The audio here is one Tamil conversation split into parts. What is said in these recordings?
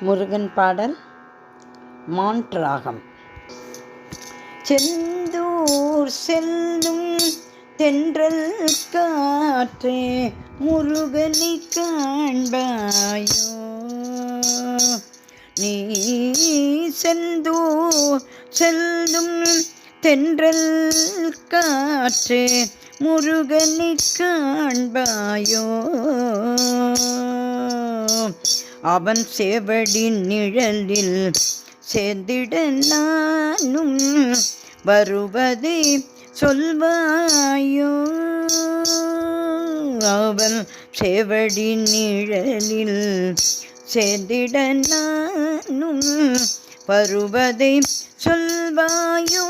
முருகன் பாடல் மான்றாகம். செந்தூர் செல்லும் தென்றல் காற்றே முருகனை காண்பாயோ, நீ செந்தூர் செல்லும் தென்றல் காற்றே முருகனை காண்பாயோ, அவன் சேவடி நிழலில் சேர்ந்திட நானும் வருவதை சொல்வாயோ, அவன் சேவடி நிழலில் சேர்ந்திட நானும் வருவதை சொல்வாயோ,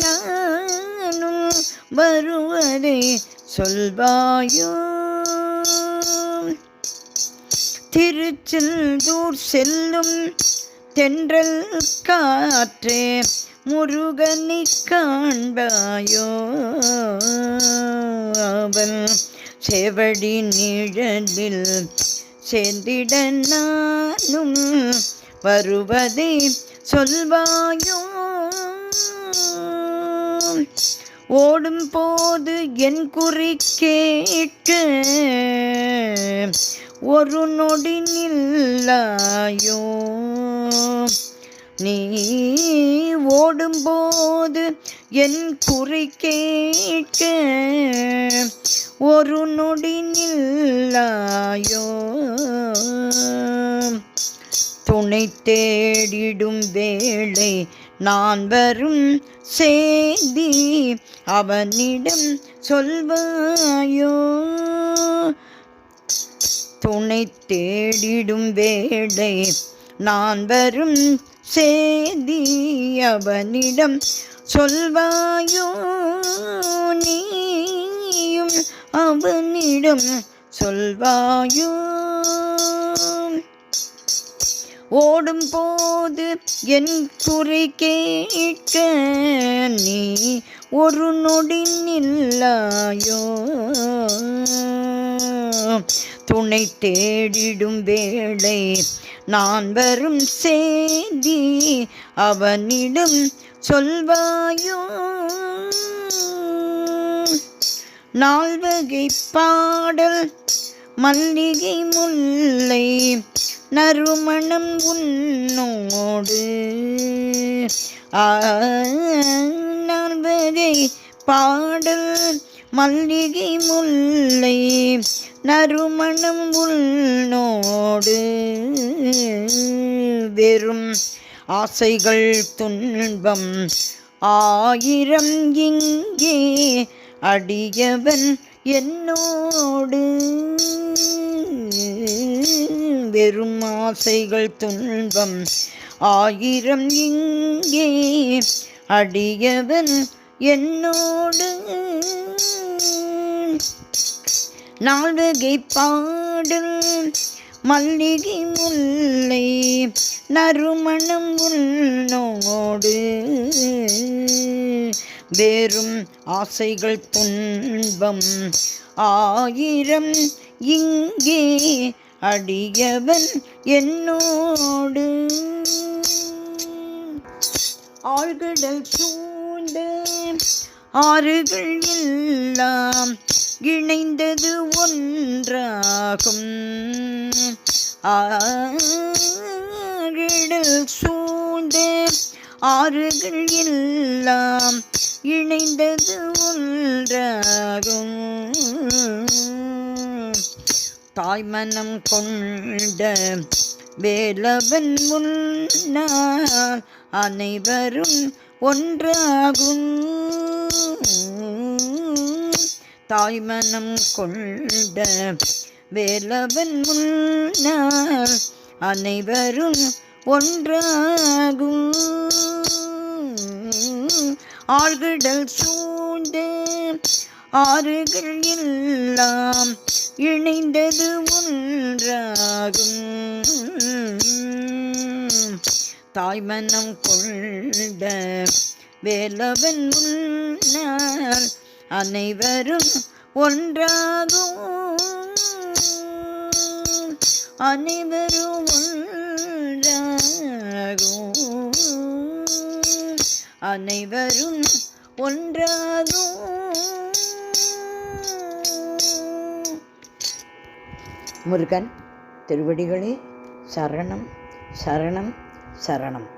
நானும் வருவதை சொல்வாயோ. திருச்செந்தூர் செல்லும் தென்றல் காற்றே முருகனை காண்பாயோ, அவன் சேவடி நிழலில் சேர்ந்திட நானும் வருவதை சொல்வாயோ. ஓடும் போது என் குறி கேட்க ஒரு நொடி நில்லாயோ, நீ ஓடும்போது என் குறி கேட்க ஒரு நொடி நில்லாயோ. துணை தேடிடும் வேளை நான் வரும் செய்தி அவனிடம் சொல்வாயோ, துணை தேடிடும் வேளை நான் வரும் செய்தி அவனிடம் சொல்வாயோ, நீயும் அவனிடம் சொல்வாயோ. ஓடும் போது என் குறி கேட்க நீ ஒரு நொடி நில்லாயோ, துணை தேடிடும் வேளை நான் வரும் செய்தி அவனிடம் சொல்வாயோ. நால்வகை பாடல் மல்லிகை முல்லை நறுமணம் உன்னோடு, நால்வகை பாடல் மல்லிகை முல்லை நறுமணம் உன்னோடு, வெறும் ஆசைகள் துன்பம் ஆயிரம் இங்கே அடியவன் என்னோடு, வெறும் ஆசைகள் துன்பம் ஆயிரம் இங்கே அடியவன் என்னோடு. நால்வகை பாடல் மல்லிகை முல்லை நறுமணம் உன்னோடு, வெறும் ஆசைகள் துன்பம் ஆயிரம் இங்கே அடியவன் என்னோடு. ஆழ்கடல் சூழ்ந்த ஆறுகள் எல்லாம் இணைந்தது ஒன்றாகும், ஆழ்கடல் சூழ்ந்த ஆறுகள் எல்லாம் இணைந்தது ஒன்றாகும், தாய்மனம் கொண்ட வேலவன் முன்னால் அனைவரும் ஒன்றாகும், தாய்மனம் கொண்ட வேலவன் முன்னால் அனைவரும் ஒன்றாகும், ஆழ்கடல் சூழ்ந்த ஆறுகள் எல்லாம் இணைந்தது ஒன்றாகும், தாய்மனம் கொண்ட வேலவன் முன்னால் அனைவரும் ஒன்றாகும், அனைவரும் அனைவரும் ஒன்றாகும். முருகன் திருவடிகளே சரணம் சரணம் சரணம்.